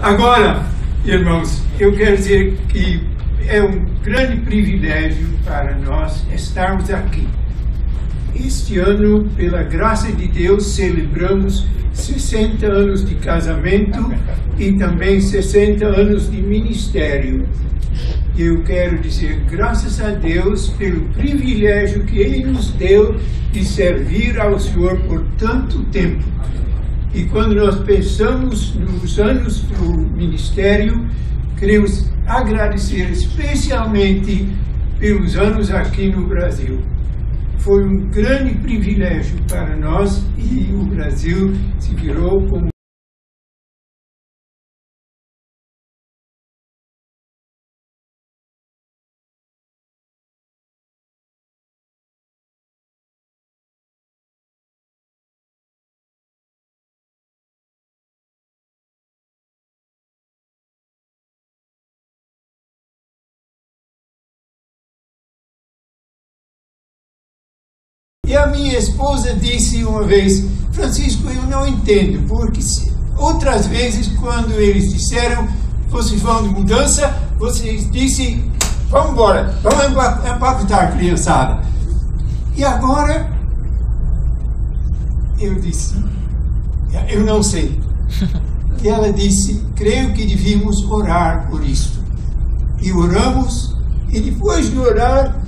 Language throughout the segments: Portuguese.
Agora, irmãos, eu quero dizer que é um grande privilégio para nós estarmos aqui. Este ano, pela graça de Deus, celebramos 60 anos de casamento e também 60 anos de ministério. Eu quero dizer graças a Deus pelo privilégio que Ele nos deu de servir ao Senhor por tanto tempo. E quando nós pensamos nos anos do ministério, queremos agradecer especialmente pelos anos aqui no Brasil. Foi um grande privilégio para nós e o Brasil se virou como E a minha esposa disse uma vez: Francisco, eu não entendo, porque outras vezes quando eles disseram, vocês vão de mudança, vocês disseram, vamos embora, vamos empacotar, criançada. E agora, eu disse, eu não sei. E ela disse, creio que devíamos orar por isto. E oramos, e depois de orar,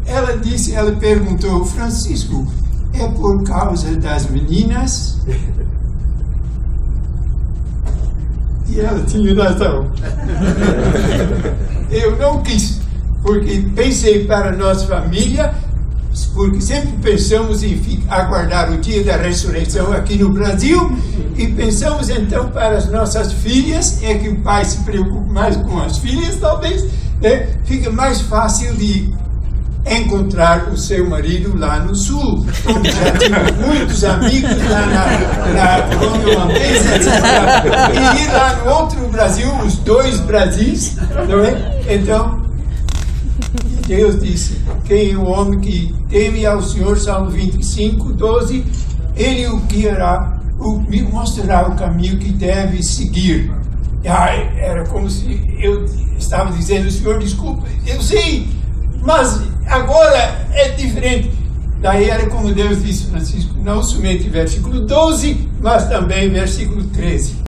ela perguntou, Francisco, é por causa das meninas? E ela tinha razão. Eu não quis, porque pensei para a nossa família, porque sempre pensamos em aguardar o dia da ressurreição aqui no Brasil, e pensamos então para as nossas filhas, é que o pai se preocupa mais com as filhas, talvez, né? Fica mais fácil de encontrar o seu marido lá no sul. Já tive muitos amigos lá na colônia holandesa, e ir lá no outro Brasil, os dois Brasis, não é? Então, Deus disse, quem é o homem que teme ao Senhor, Salmo 25, 12, Ele o guiará, me mostrará o caminho que deve seguir. Era como se eu estava dizendo, Senhor, desculpa, eu sei, mas agora é diferente. Daí era como Deus disse, Francisco, não somente versículo 12, mas também versículo 13.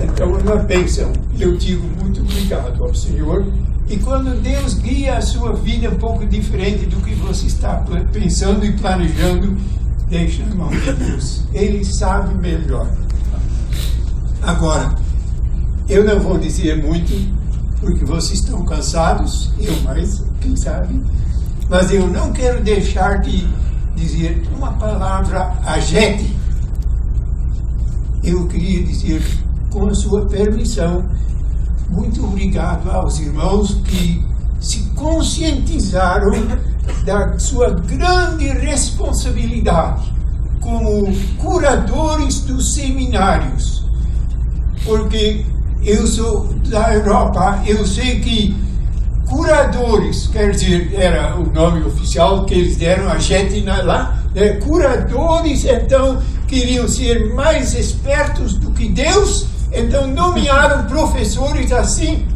Então é uma bênção. Eu digo muito obrigado ao Senhor. E quando Deus guia a sua vida um pouco diferente do que você está pensando e planejando, deixa na mão de Deus. Ele sabe melhor. Agora, eu não vou dizer muito, porque vocês estão cansados, eu mais, quem sabe, mas eu não quero deixar de dizer uma palavra a gente. Eu queria dizer, com a sua permissão, muito obrigado aos irmãos que se conscientizaram da sua grande responsabilidade como curadores dos seminários. Porque eu sou da Europa, eu sei que curadores, quer dizer, era o nome oficial que eles deram a gente lá, né? Curadores, então, queriam ser mais espertos do que Deus, então nomearam professores assim,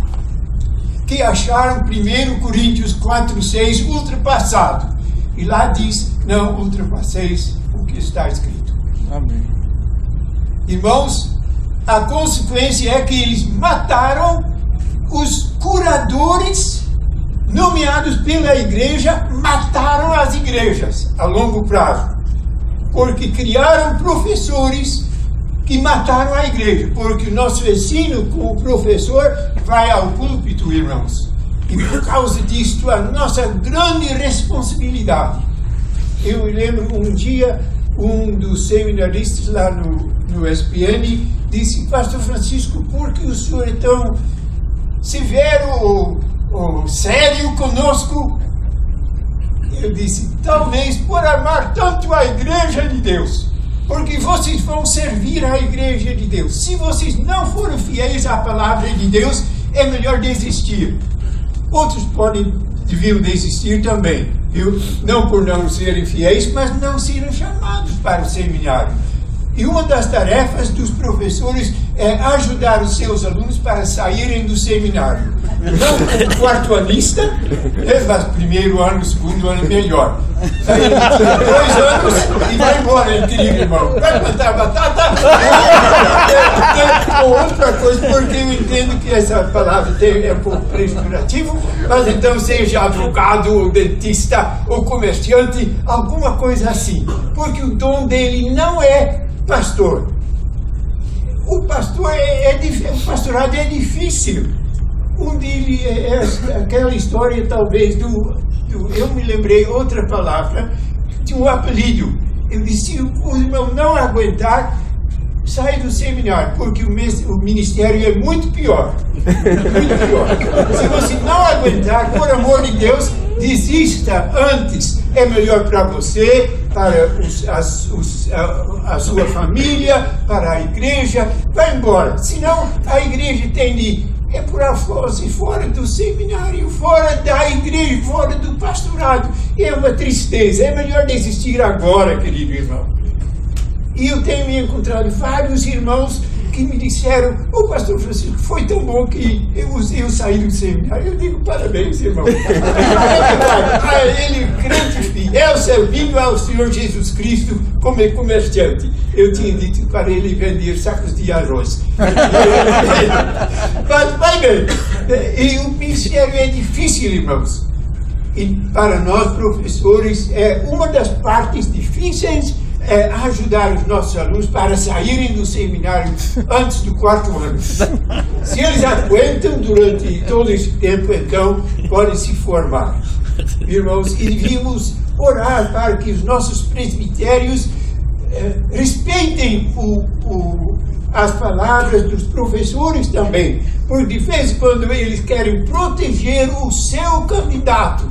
que acharam 1 Coríntios 4:6 ultrapassado. E lá diz, não ultrapasseis o que está escrito. Amém. Irmãos, a consequência é que eles mataram os curadores nomeados pela igreja, mataram as igrejas a longo prazo, porque criaram professores que mataram a igreja, porque o nosso ensino com o professor vai ao púlpito, irmãos. E por causa disto, a nossa grande responsabilidade. Eu me lembro um dia, um dos seminaristas lá no SPN disse: Pastor Francisco, por que o senhor é tão severo ou sério conosco? Eu disse: talvez por amar tanto a igreja de Deus, porque vocês vão servir a igreja de Deus. Se vocês não forem fiéis à palavra de Deus, é melhor desistir. Outros deviam desistir também, viu? Não por não serem fiéis, mas não serem chamados para o seminário. E uma das tarefas dos professores é ajudar os seus alunos para saírem do seminário. Não como quarto-anista, mas primeiro ano, segundo ano melhor. Aí ele tinha 2 anos e vai embora, querido irmão. Vai plantar batata? Ou outra coisa, porque eu entendo que essa palavra é um pouco pejorativo, mas então seja advogado, ou dentista, ou comerciante, alguma coisa assim. Porque o dom dele não é pastor. O pastorado é difícil. Um dele é aquela história, talvez, eu me lembrei outra palavra, de um apelido. Eu disse: se o irmão não aguentar, sai do seminário, porque o ministério é muito pior. Muito pior. Se você não aguentar, por amor de Deus, desista antes. É melhor para você, para a sua família, para a igreja. Vai embora. Senão, a igreja tem de fora do seminário, fora da igreja, fora do pastorado. É uma tristeza. É melhor desistir agora, querido irmão. E eu tenho me encontrado vários irmãos que me disseram: ô pastor Francisco, foi tão bom que eu saí do seminário. Eu digo: parabéns, irmão. Ele, crente fiel, servindo ao Senhor Jesus Cristo como comerciante. Eu tinha dito para ele vender sacos de arroz. Mas vai bem. E o ministério é difícil, irmãos. E para nós, professores, é uma das partes difíceis é ajudar os nossos alunos para saírem do seminário antes do 4º ano. Se eles aguentam durante todo esse tempo, então podem se formar. Irmãos, e devíamos orar para que os nossos presbitérios respeitem as palavras dos professores também, porque de vez em quando eles querem proteger o seu candidato.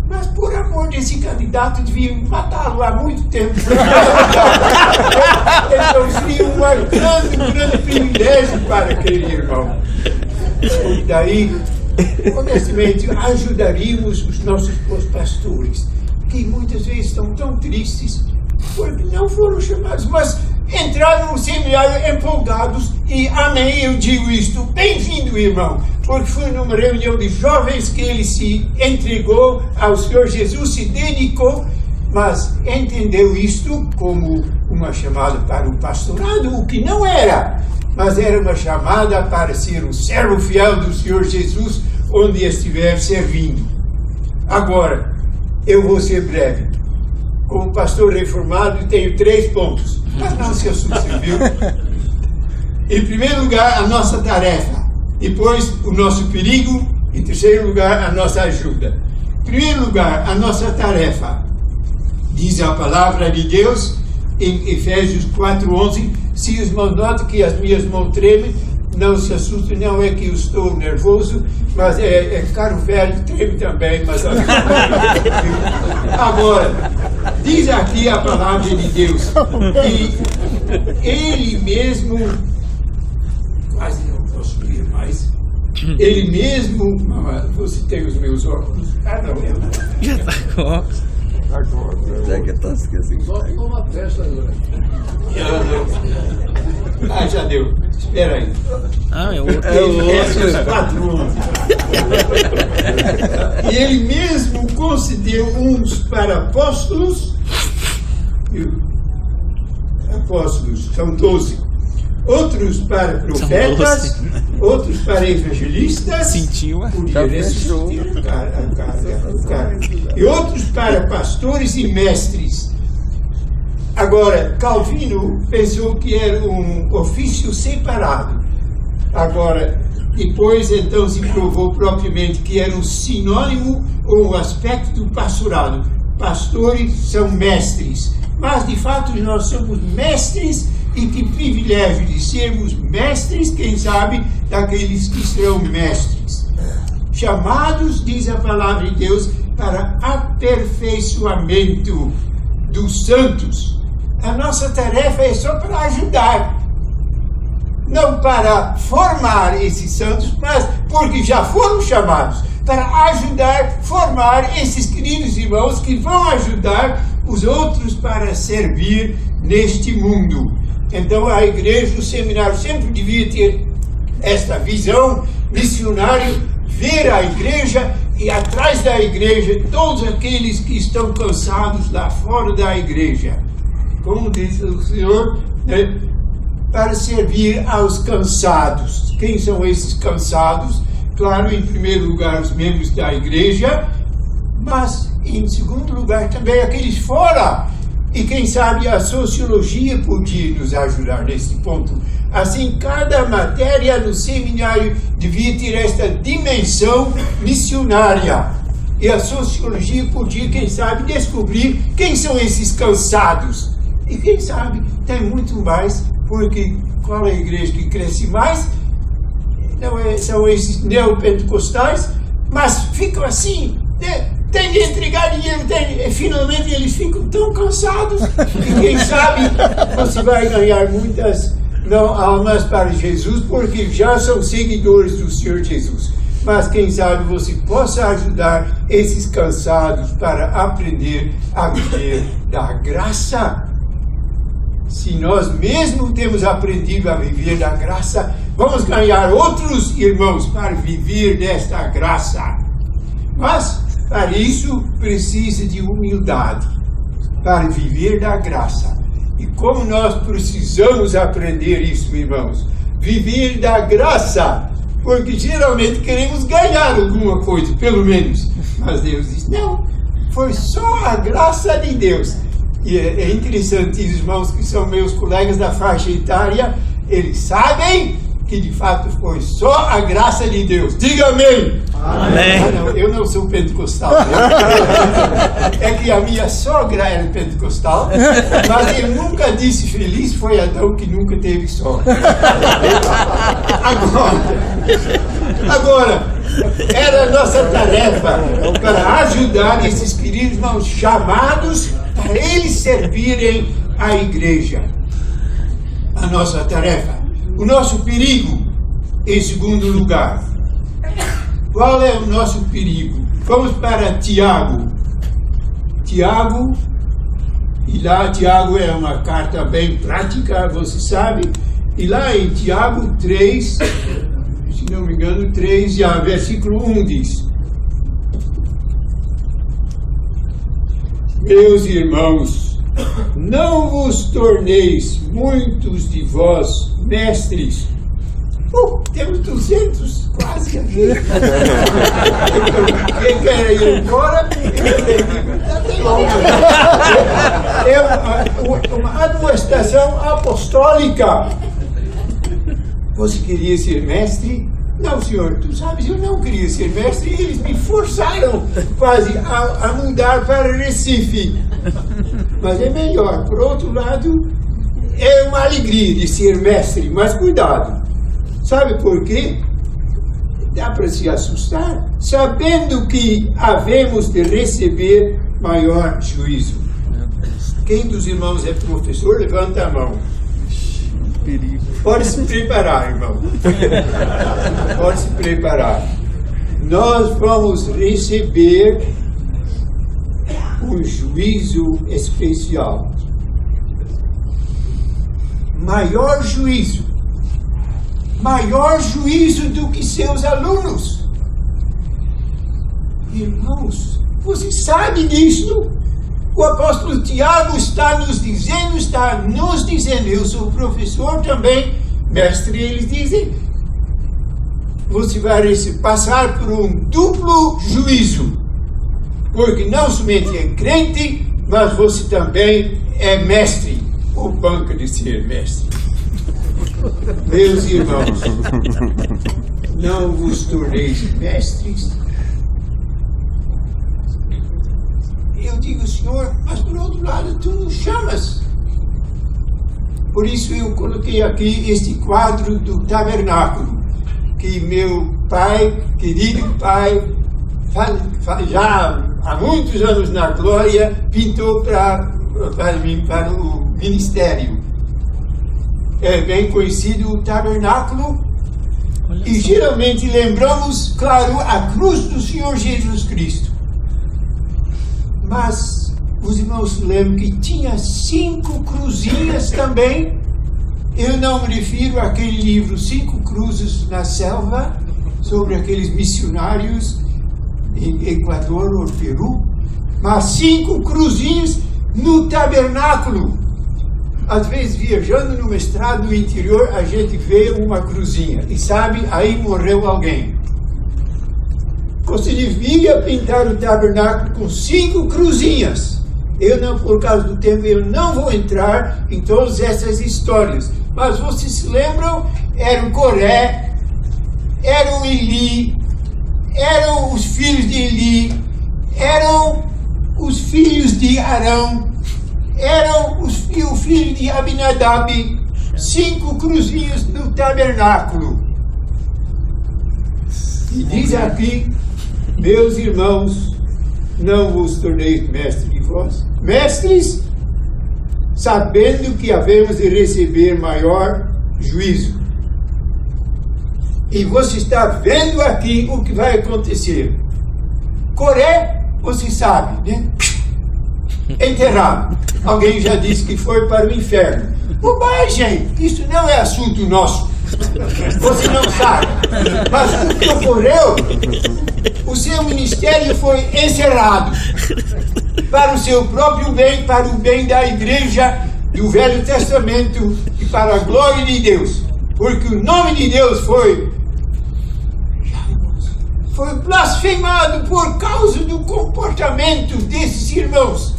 Mas por amor desse candidato, deviam matá-lo há muito tempo. Então seria um grande privilégio para aquele irmão. E daí, honestamente, ajudaríamos os nossos pastores, que muitas vezes estão tão tristes porque não foram chamados, mas entraram no seminário empolgados. E amém, eu digo isto: bem-vindo, irmão, porque foi numa reunião de jovens que ele se entregou ao Senhor Jesus, se dedicou, mas entendeu isto como uma chamada para o pastorado, o que não era, mas era uma chamada para ser um servo fiel do Senhor Jesus onde estiver servindo. Agora, eu vou ser breve. Como pastor reformado, tenho 3 pontos, mas não se assustem, viu? Em primeiro lugar, a nossa tarefa. Depois, o nosso perigo. Em terceiro lugar, a nossa ajuda. Em primeiro lugar, a nossa tarefa. Diz a palavra de Deus em Efésios 4:11. Se os irmãos notam que as minhas mãos tremem, não se assustem, não é que eu estou nervoso, mas é caro velho, treme também, mas agora, diz aqui a palavra de Deus, que Ele mesmo, quase não posso ler mais, Ele mesmo, você tem os meus óculos? Ah, não, eu não. Já tá com óculos. Já que eu tô esquecendo. Só uma festa agora. Já deu. Espera aí. Ah, é o Efésios 4:11. E Ele mesmo concedeu uns para apóstolos. Apóstolos são 12. Outros para profetas, outros para evangelistas. Sentiu? E outros para pastores e mestres. Agora, Calvino pensou que era um ofício separado. Agora, depois então se provou propriamente que era um sinônimo ou um aspecto do pastorado. Pastores são mestres, mas de fato nós somos mestres, e que privilégio de sermos mestres, quem sabe, daqueles que serão mestres. Chamados, diz a palavra de Deus, para aperfeiçoamento dos santos. A nossa tarefa é só para ajudar. Não para formar esses santos, mas porque já foram chamados, para ajudar, formar esses queridos irmãos que vão ajudar os outros para servir neste mundo. Então a igreja, o seminário sempre devia ter esta visão missionária, ver a igreja e atrás da igreja todos aqueles que estão cansados lá fora da igreja. Como diz o Senhor, né? Para servir aos cansados. Quem são esses cansados? Claro, em primeiro lugar, os membros da igreja, mas em segundo lugar também aqueles fora. E quem sabe a sociologia podia nos ajudar nesse ponto. Assim, cada matéria no seminário devia ter esta dimensão missionária. E a sociologia podia, quem sabe, descobrir quem são esses cansados. E quem sabe, tem muito mais, porque qual é a igreja que cresce mais? Não são esses neopentecostais, mas ficam assim, tem de entregar dinheiro, finalmente eles ficam tão cansados, e quem sabe você vai ganhar muitas almas para Jesus, porque já são seguidores do Senhor Jesus. Mas quem sabe você possa ajudar esses cansados para aprender a viver da graça. Se nós mesmos temos aprendido a viver da graça, vamos ganhar outros irmãos para viver desta graça. Mas, para isso, precisa de humildade, para viver da graça. E como nós precisamos aprender isso, irmãos? Viver da graça, porque geralmente queremos ganhar alguma coisa, pelo menos. Mas Deus diz, não, foi só a graça de Deus. E é interessante, os irmãos que são meus colegas da faixa etária, eles sabem que de fato foi só a graça de Deus. Diga amém! Amém! Não, eu não sou pentecostal. É que a minha sogra era pentecostal, mas eu nunca disse feliz, foi Adão que nunca teve sogra. Agora, era a nossa tarefa para ajudar esses queridos irmãos chamados para eles servirem a igreja. A nossa tarefa, o nosso perigo, em segundo lugar. Qual é o nosso perigo? Vamos para Tiago. Tiago, e lá Tiago é uma carta bem prática, você sabe. E lá em Tiago 3, se não me engano, 3, versículo 1 diz: Meus irmãos, não vos torneis muitos de vós mestres. Temos 200 quase aqui. Quem quer ir embora? É uma admoestação apostólica. Você queria ser mestre? Não, senhor, tu sabes, eu não queria ser mestre e eles me forçaram quase a mudar para Recife. Mas é melhor. Por outro lado, é uma alegria de ser mestre, mas cuidado. Sabe por quê? Dá para se assustar, sabendo que havemos de receber maior juízo. Quem dos irmãos é professor, levanta a mão. Pode se preparar, irmão. Pode se preparar. Nós vamos receber um juízo especial. Maior juízo. Maior juízo do que seus alunos. Irmãos, você sabe disso? O apóstolo Tiago está nos dizendo, eu sou professor também, mestre, eles dizem, você vai passar por um duplo juízo, porque não somente é crente, mas você também é mestre, ou banca de ser mestre. Meus irmãos, não vos torneis mestres. Eu digo, Senhor, mas por outro lado, tu nos chamas. Por isso eu coloquei aqui este quadro do tabernáculo, que meu pai, querido pai, já há muitos anos na glória, pintou para o ministério. É bem conhecido o tabernáculo, e geralmente lembramos, claro, a cruz do Senhor Jesus Cristo. Mas os irmãos lembram que tinha 5 cruzinhas também. Eu não me refiro àquele livro 5 Cruzes na Selva, sobre aqueles missionários em Equador ou Peru, mas 5 cruzinhas no tabernáculo. Às vezes, viajando numa estrada do interior, a gente vê uma cruzinha e sabe, aí morreu alguém. Você devia pintar o tabernáculo com 5 cruzinhas. Eu não, por causa do tempo, eu não vou entrar em todas essas histórias. Mas vocês se lembram? Era o Coré, era o Eli, eram os filhos de Eli, eram os filhos de Arão, eram o filho de Abinadab, 5 cruzinhos no tabernáculo. E diz aqui, meus irmãos, não vos torneis mestres de vós, mestres, sabendo que havemos de receber maior juízo. E você está vendo aqui o que vai acontecer. Coré, você sabe, né? Enterrado. Alguém já disse que foi para o inferno. Bobagem! Isso não é assunto nosso. Você não sabe. Mas o que ocorreu? O seu ministério foi encerrado. Para o seu próprio bem, para o bem da igreja do Velho Testamento e para a glória de Deus. Porque o nome de Deus foi blasfemado por causa do comportamento desses irmãos,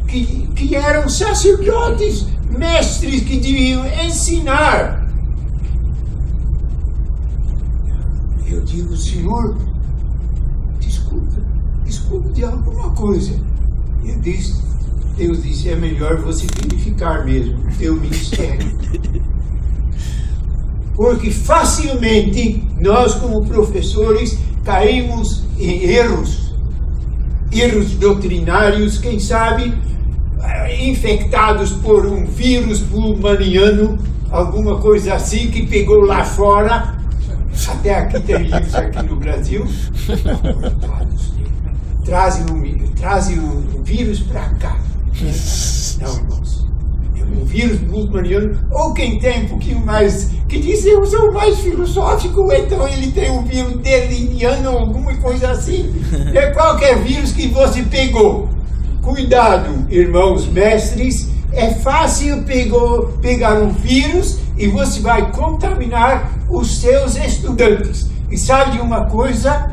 que eram sacerdotes, mestres que deviam ensinar. Eu digo, Senhor, desculpe de alguma coisa. Deus disse, é melhor você verificar mesmo o teu ministério. Porque facilmente nós, como professores, caímos em erros doutrinários, quem sabe, infectados por um vírus pulmoniano, alguma coisa assim que pegou lá fora. Até aqui tem livros aqui no Brasil. Trazem o vírus para cá. Não, irmãos. Um vírus pulmoniano, ou quem tem um pouquinho mais, que diz eu sou mais filosófico, então ele tem um vírus derliniano, alguma coisa assim. É qualquer vírus que você pegou. Cuidado, irmãos mestres, é fácil pegar um vírus e você vai contaminar os seus estudantes. E sabe de uma coisa?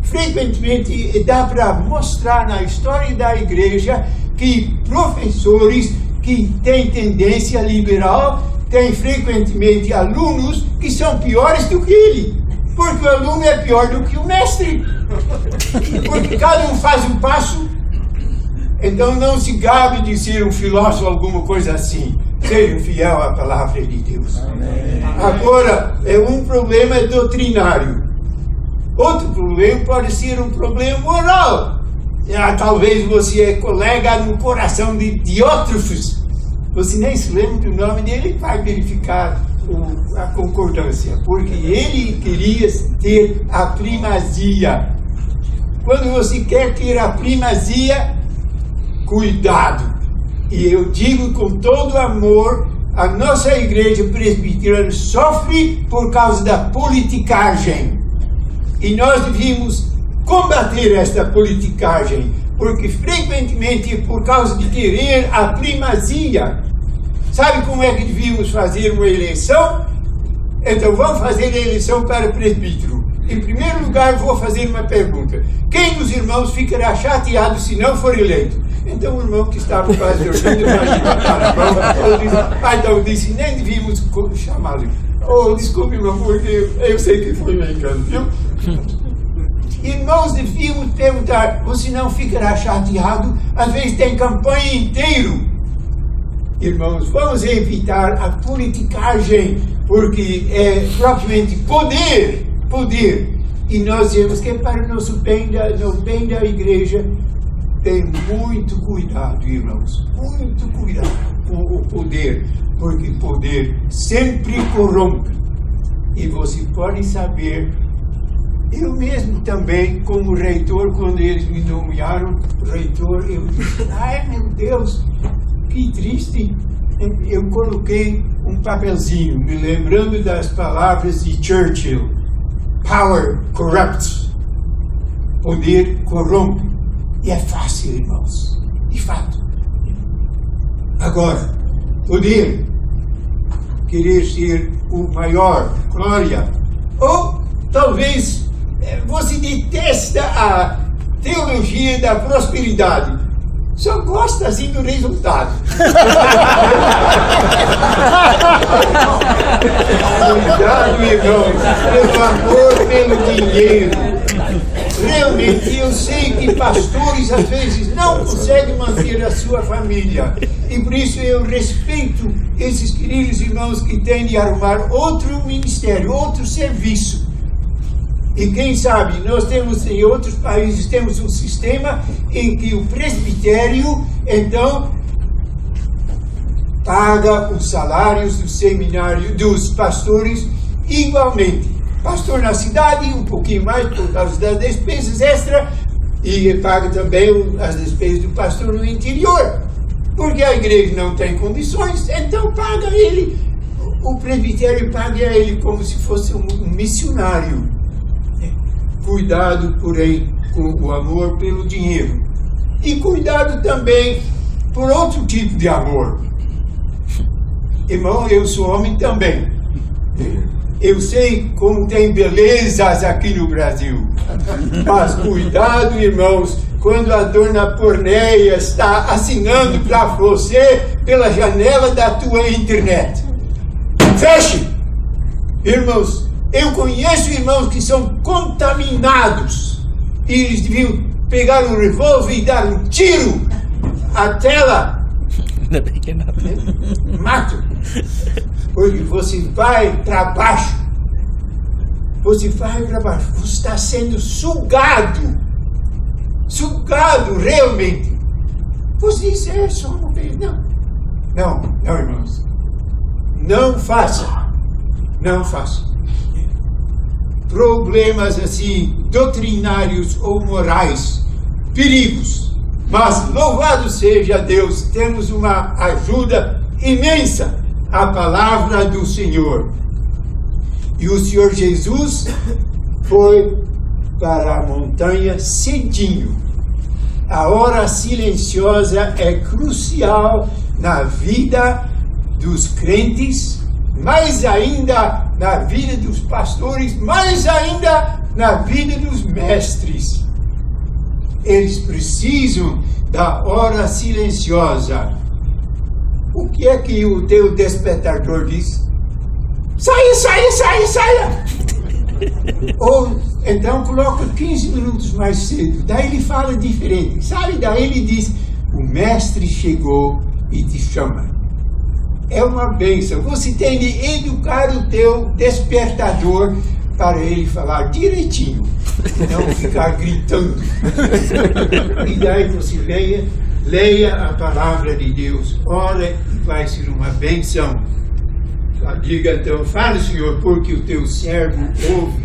Frequentemente dá para mostrar na história da igreja que professores que têm tendência liberal têm frequentemente alunos que são piores do que ele. Porque o aluno é pior do que o mestre. Porque cada um faz um passo. Então não se gabe de ser um filósofo ou alguma coisa assim. Seja fiel à palavra de Deus. Amém. Agora, um problema é doutrinário. Outro problema pode ser um problema moral. Talvez você é colega no coração de Diótrefes. Você nem se lembra do nome dele, vai verificar a concordância. Porque ele queria ter a primazia. Quando você quer ter a primazia, cuidado. E eu digo com todo amor, a nossa igreja presbiteriana sofre por causa da politicagem. E nós devíamos combater esta politicagem, porque frequentemente por causa de querer a primazia. Sabe como é que devíamos fazer uma eleição? Então vamos fazer a eleição para presbítero. Em primeiro lugar, vou fazer uma pergunta. Quem dos irmãos ficará chateado se não for eleito? Então o irmão que estava quase dormindo, então disse, nem devíamos chamá-lo. Oh, desculpe, irmão, porque eu sei que foi meu engano, viu? Irmãos, devíamos perguntar, você não ficará chateado? Às vezes tem campanha inteira. Irmãos, vamos evitar a politicagem, porque é propriamente poder. E nós temos que, para o nosso bem no bem da igreja, ter muito cuidado, irmãos, muito cuidado com o poder, porque poder sempre corrompe. E você pode saber, eu mesmo também, como reitor, quando eles me nomearam reitor, eu disse, ai meu Deus, que triste. Eu coloquei um papelzinho, me lembrando das palavras de Churchill, power corrupts, poder corrompe. E é fácil, irmãos, de fato. Agora, poder, querer ser o maior, glória, ou talvez você detesta a teologia da prosperidade, só gosta assim do resultado. Cuidado, irmãos, pelo amor pelo dinheiro. Realmente eu sei que pastores às vezes não conseguem manter a sua família. E por isso eu respeito esses queridos irmãos que têm de arrumar outro ministério, outro serviço. E quem sabe, nós temos em outros países, temos um sistema em que o presbitério, então, paga os salários do seminário, dos pastores, igualmente. Pastor na cidade, um pouquinho mais por causa das despesas extras, e paga também as despesas do pastor no interior. Porque a igreja não tem condições, então paga ele, o presbitério paga ele como se fosse um missionário. Cuidado, porém, com o amor pelo dinheiro. E cuidado também por outro tipo de amor. Irmão, eu sou homem também. Eu sei como tem belezas aqui no Brasil. Mas cuidado, irmãos, quando a dona Porneia está assinando para você pela janela da tua internet. Feche! Irmãos, eu conheço irmãos que são contaminados e eles deviam pegar um revólver e dar um tiro à tela. Mato. Porque você vai para baixo. Você vai para baixo. Você está sendo sugado. Sugado realmente. Você diz, é só uma vez. Não, irmãos. Não faça. Não faça. Problemas assim, doutrinários ou morais, perigos. Mas louvado seja Deus, temos uma ajuda imensa, a palavra do Senhor. E o Senhor Jesus foi para a montanha cedinho. A hora silenciosa é crucial na vida dos crentes, mais ainda na vida dos pastores, mais ainda na vida dos mestres. Eles precisam da hora silenciosa. O que é que o teu despertador diz? Saia! Ou então coloca 15 minutos mais cedo. Daí ele fala diferente. Sabe? Daí ele diz, o mestre chegou e te chama. É uma bênção. Você tem de educar o teu despertador para ele falar direitinho, não ficar gritando. E daí você leia a palavra de Deus, ora e vai ser uma bênção. Diga então, fala Senhor, porque o teu servo ouve.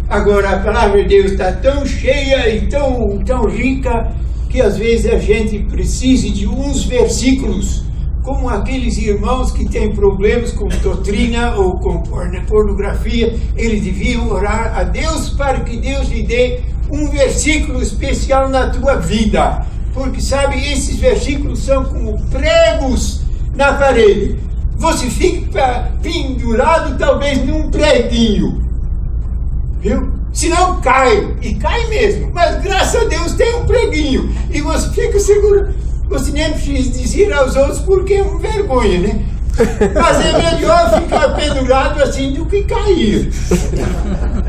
Agora a palavra de Deus está tão cheia e tão rica que às vezes a gente precisa de uns versículos, como aqueles irmãos que têm problemas com doutrina ou com pornografia, eles deviam orar a Deus para que Deus lhe dê um versículo especial na tua vida. Porque, sabe, esses versículos são como pregos na parede. Você fica pendurado talvez num preguinho, viu? Senão cai, e cai mesmo. Mas graças a Deus tem um preguinho. E você fica seguro. Você nem precisa dizer aos outros porque é uma vergonha, né? Mas é melhor ficar pendurado assim do que cair.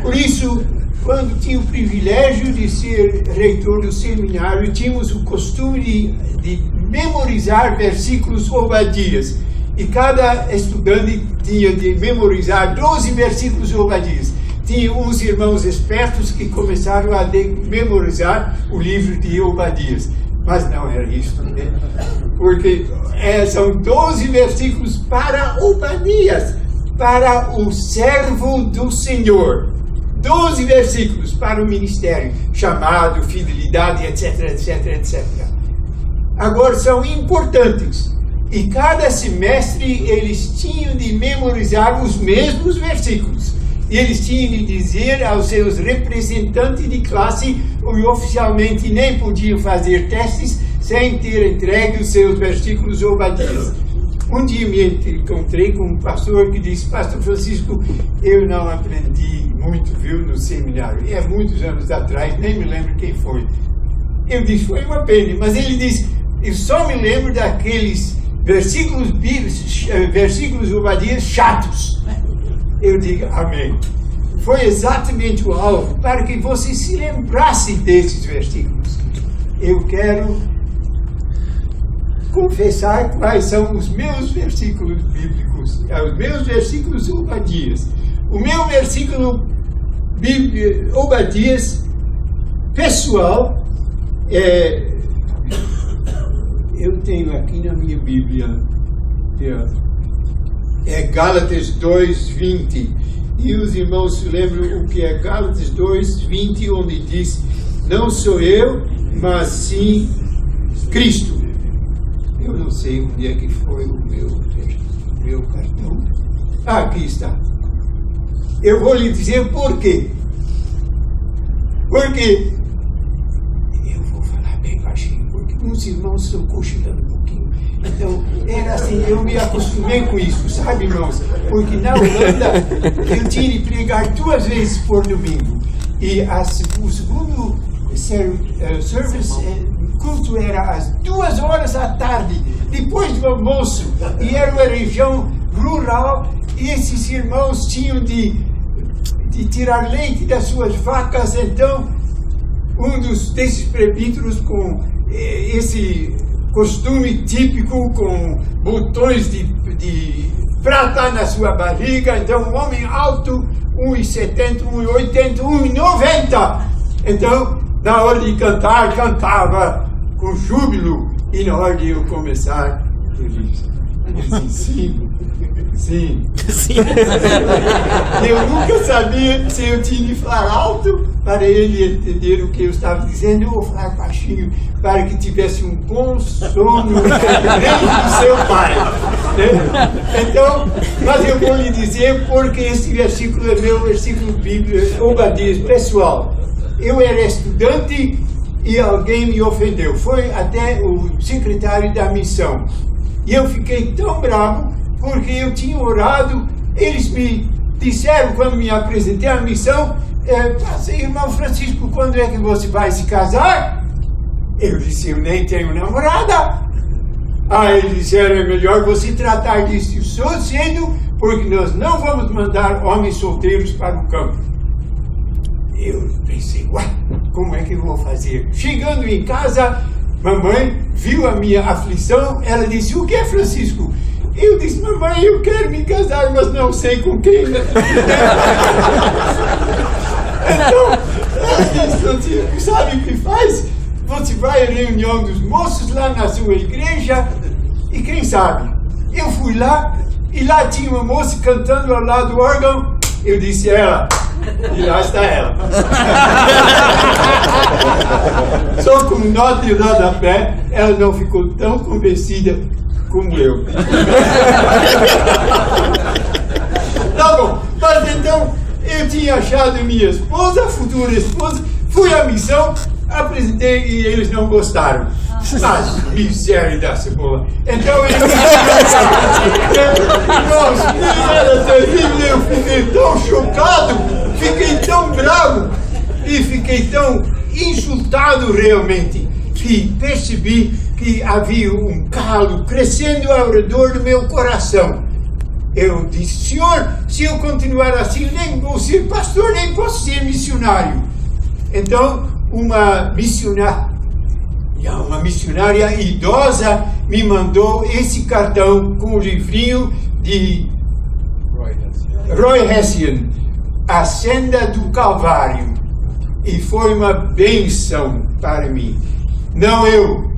Por isso, quando tinha o privilégio de ser reitor do seminário, tínhamos o costume de memorizar versículos Obadias. E cada estudante tinha de memorizar 12 versículos Obadias. Tinha uns irmãos espertos que começaram a memorizar o livro de Obadias. Mas não era isso, né? Porque são 12 versículos para Obadias, para o servo do Senhor. 12 versículos para o ministério, chamado, fidelidade, etc, etc, etc. Agora, são importantes. E cada semestre eles tinham de memorizar os mesmos versículos. E eles tinham de dizer aos seus representantes de classe, e oficialmente nem podiam fazer testes sem ter entregue os seus versículos Obadias. Um dia me encontrei com um pastor que disse: Pastor Francisco, eu não aprendi muito, viu, no seminário. E é muitos anos atrás, nem me lembro quem foi. Eu disse: foi uma pena. Mas ele disse: eu só me lembro daqueles versículos bíblicos, versículos Obadias chatos. Eu digo amém. Foi exatamente o alvo para que você se lembrasse desses versículos. Eu quero confessar quais são os meus versículos bíblicos, os meus versículos Obadias. O meu versículo Obadias pessoal eu tenho aqui na minha Bíblia, é Gálatas 2:20, e os irmãos se lembram o que é Gálatas 2:20, onde diz: não sou eu, mas sim Cristo. Eu não sei onde é que foi o meu cartão. Aqui está. Eu vou lhe dizer por quê. Porque eu vou falar bem baixinho, porque uns irmãos estão cochilando um pouquinho. Então, era assim, eu me acostumei com isso, sabe, irmãos? Porque na Holanda eu tinha de pregar 2 vezes por domingo. E o segundo service, culto era às 2 horas da tarde, depois do almoço. E era uma região rural, e esses irmãos tinham de tirar leite das suas vacas. Então, um desses presbíteros com esse costume típico, com botões de prata na sua barriga. Então, um homem alto, 1,70, 1,80, 1,90. Então, na hora de cantar, cantava com júbilo. E na hora de eu começar, eu disse: sim. Eu nunca sabia se eu tinha de falar alto para ele entender o que eu estava dizendo. Eu vou falar baixinho para que tivesse um bom sono dentro do seu pai, né? Então, mas eu vou lhe dizer porque esse versículo é meu versículo bíblico, Obadias, pessoal. Eu era estudante e alguém me ofendeu. Foi até o secretário da missão. E eu fiquei tão bravo porque eu tinha orado. Eles me disseram, quando me apresentei à missão: irmão Francisco, quando é que você vai se casar? Eu disse: eu nem tenho namorada. Eles disseram: é melhor você tratar disso cedo, porque nós não vamos mandar homens solteiros para o campo. Eu pensei: ué, como é que eu vou fazer? Chegando em casa, mamãe viu a minha aflição. Ela disse: o que é, Francisco? Eu disse: mamãe, eu quero me casar, mas não sei com quem. Então, ela disse: Francisco, sabe o que faz? Você vai à reunião dos moços lá na sua igreja e quem sabe? Eu fui lá e lá tinha uma moça cantando ao lado do órgão. Eu disse: ela. E lá está ela. Só como nota de rodapé, ela não ficou tão convencida como eu. Tá bom, mas então eu tinha achado minha esposa, futura esposa, fui à missão, apresentei e eles não gostaram. Mas miséria da cebola. Então eles irmãos, era terrível, eu fiquei tão chocado, fiquei tão bravo. E fiquei tão insultado realmente que percebi que havia um calo crescendo ao redor do meu coração. Eu disse: Senhor, se eu continuar assim, nem vou ser pastor, nem posso ser missionário. Então, uma missionária idosa me mandou esse cartão com o livrinho de Roy Hession, A Senda do Calvário. E foi uma bênção para mim. Não eu,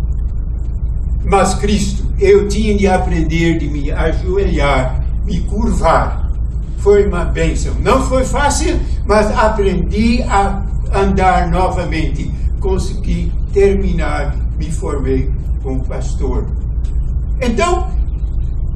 mas Cristo. Eu tinha de aprender de me ajoelhar, me curvar. Foi uma bênção. Não foi fácil, mas aprendi a andar novamente. Consegui terminar, me formei como pastor. Então,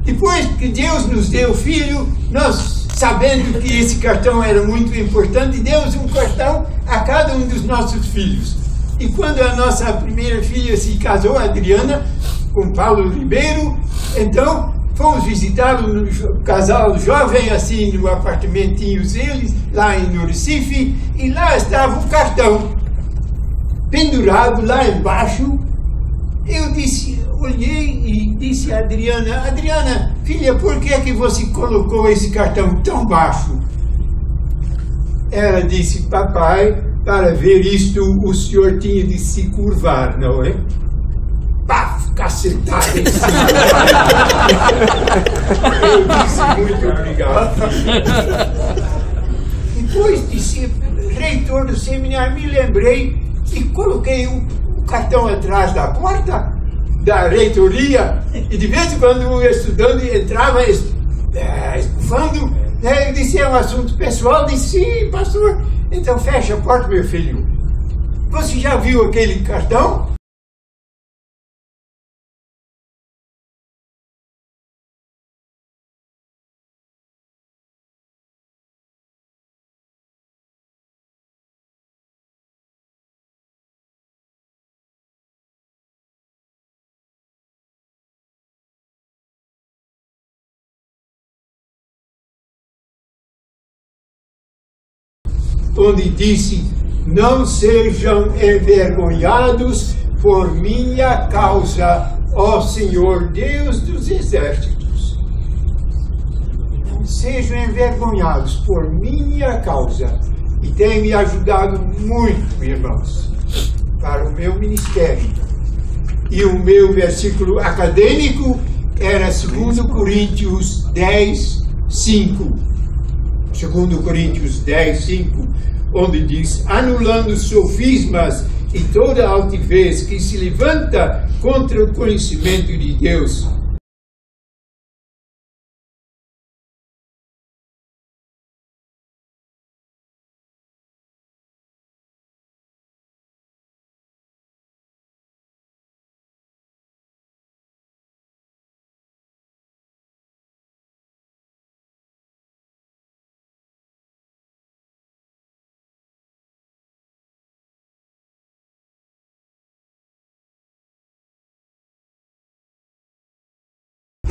depois que Deus nos deu filho, nós, sabendo que esse cartão era muito importante, demos um cartão a cada um dos nossos filhos. E quando a nossa primeira filha se casou, a Adriana, com Paulo Ribeiro, então fomos visitá-lo no casal jovem, assim, no apartamentinho deles, lá no Recife, e lá estava o cartão, pendurado lá embaixo. Eu olhei e disse a Adriana: Adriana, filha, por que é que você colocou esse cartão tão baixo? Ela disse: papai, para ver isto, o senhor tinha de se curvar, não é? Paf, cacetada em cima. Eu disse: muito obrigado. Depois de ser reitor do seminário, me lembrei e coloquei o cartão atrás da porta da reitoria, e de vez em quando o estudante entrava escufando, eu disse: é um assunto pessoal. Disse: sim, pastor. Então fecha a porta, meu filho. Você já viu aquele cartão? Onde disse: não sejam envergonhados por minha causa, ó Senhor Deus dos exércitos. Não sejam envergonhados por minha causa. E tem me ajudado muito, irmãos, para o meu ministério. E o meu versículo acadêmico era 2 Coríntios 10, 5. 2 Coríntios 10, 5, onde diz: anulando sofismas e toda altivez que se levanta contra o conhecimento de Deus.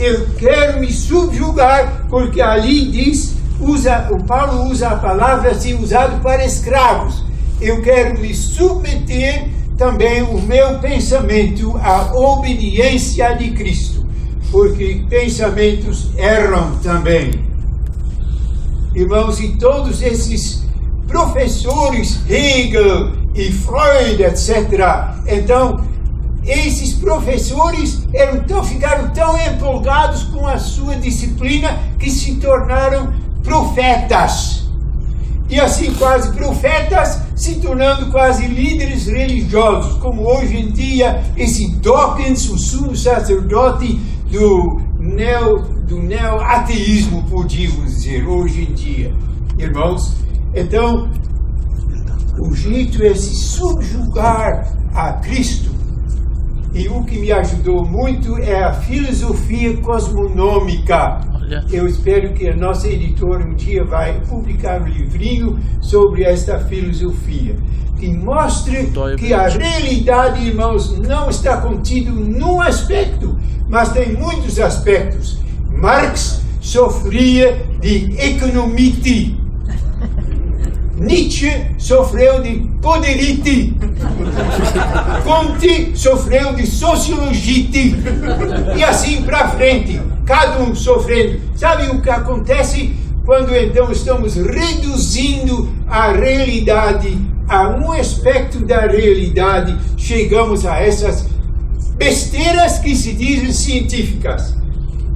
Eu quero me subjugar, porque ali diz, o Paulo usa a palavra assim, usado para escravos. Eu quero me submeter também o meu pensamento à obediência de Cristo, porque pensamentos erram também. Irmãos, e todos esses professores, Hegel e Freud, etc., então, esses professores ficaram tão empolgados com a sua disciplina que se tornaram profetas. E assim, quase profetas, se tornando quase líderes religiosos, como hoje em dia esse Dawkins, o sumo sacerdote do neo-ateísmo, podíamos dizer, hoje em dia. Irmãos, então, o jeito é se subjugar a Cristo. E o que me ajudou muito é a filosofia cosmonômica. Eu espero que a nossa editora um dia vai publicar um livrinho sobre esta filosofia, que mostre que a realidade, irmãos, não está contida num aspecto, mas tem muitos aspectos. Marx sofria de economite. Nietzsche sofreu de poderite. Comte sofreu de sociologite. E assim para frente, cada um sofrendo. Sabe o que acontece quando então estamos reduzindo a realidade a um aspecto da realidade? Chegamos a essas besteiras que se dizem científicas.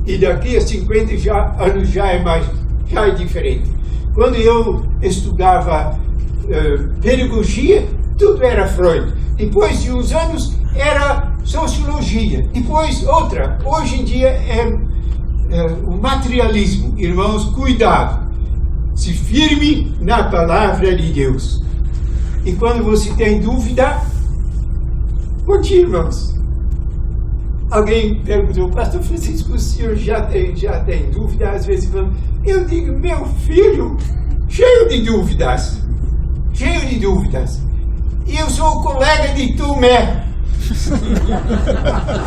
E daqui a 50 anos já é diferente. Quando eu estudava pedagogia, tudo era Freud. Depois de uns anos, era sociologia. Depois, outra. Hoje em dia é o materialismo. Irmãos, cuidado. Se firme na palavra de Deus. E quando você tem dúvida, conte, irmãos. Alguém perguntou, pastor Francisco, o senhor já tem dúvida? Às vezes eu digo, meu filho, cheio de dúvidas. E eu sou o colega de Tomé.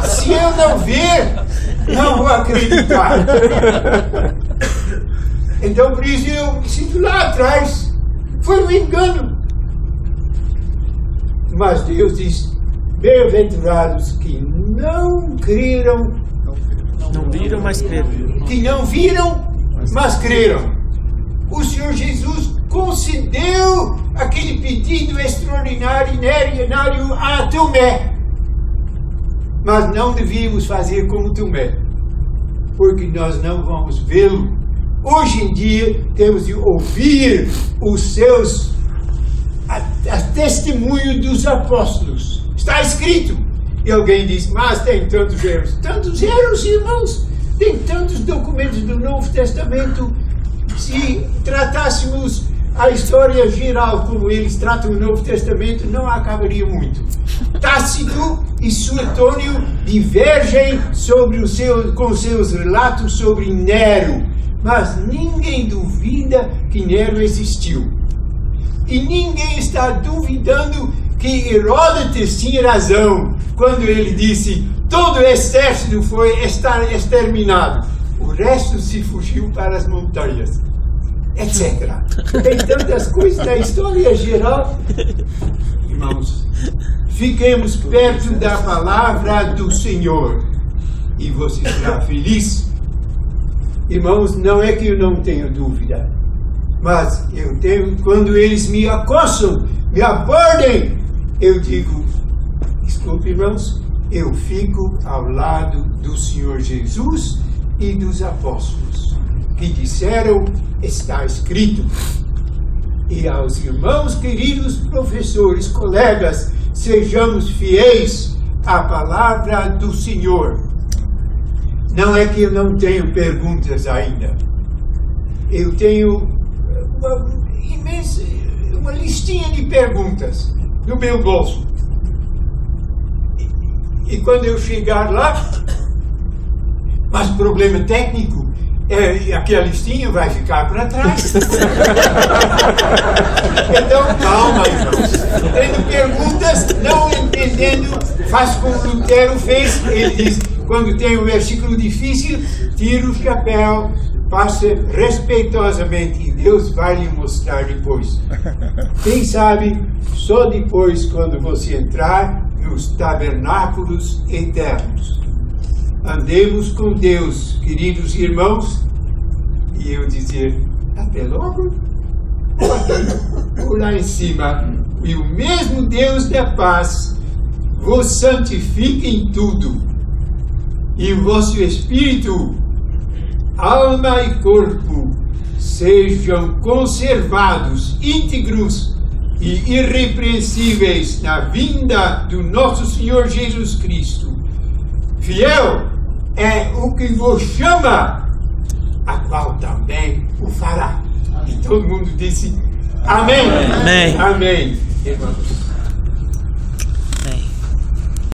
Se eu não ver, não vou acreditar. Então, por isso, eu me sinto lá atrás. Foi um engano. Mas Deus diz, bem-aventurados que não creram. Não viram, mas creram. Que não viram, mas creram. O Senhor Jesus concedeu aquele pedido extraordinário a Tomé. Mas não devíamos fazer como Tomé, porque nós não vamos vê-lo. Hoje em dia temos de ouvir a testemunho dos apóstolos. Está escrito. E alguém diz, mas tem tantos erros. Tantos erros, irmãos. Tem tantos documentos do Novo Testamento. Se tratássemos a história geral como eles tratam o Novo Testamento, não acabaria muito. Tácito e Suetônio divergem com seus relatos sobre Nero. Mas ninguém duvida que Nero existiu. E ninguém está duvidando que Herodes tinha razão quando ele disse todo o exército foi exterminado. O resto se fugiu para as montanhas, etc. Tem tantas coisas na história geral. Irmãos, fiquemos perto da palavra do Senhor e você será feliz. Irmãos, não é que eu não tenho dúvida, mas eu tenho, quando eles me acossam, me abordem, eu digo, desculpe, irmãos, eu fico ao lado do Senhor Jesus e dos apóstolos, que disseram, está escrito. E aos irmãos queridos professores, colegas, sejamos fiéis à palavra do Senhor. Não é que eu não tenho perguntas ainda. Eu tenho uma listinha de perguntas no meu bolso. E quando eu chegar lá, mas problema técnico, aquela listinha vai ficar para trás. Então, calma, irmãos. Tendo perguntas, não entendendo, faz como Lutero fez. Ele diz, quando tem um versículo difícil, tira o chapéu, passa respeitosamente e Deus vai lhe mostrar depois. Quem sabe, só depois, quando você entrar nos tabernáculos eternos. Andemos com Deus, queridos irmãos, e eu dizer, até logo, ou lá em cima, e o mesmo Deus da paz vos santifique em tudo, e o vosso espírito, alma e corpo sejam conservados, íntegros e irrepreensíveis na vinda do nosso Senhor Jesus Cristo. Fiel é o que vos chama, a qual também o fará. E todo mundo disse amém. Amém. Amém, irmãos.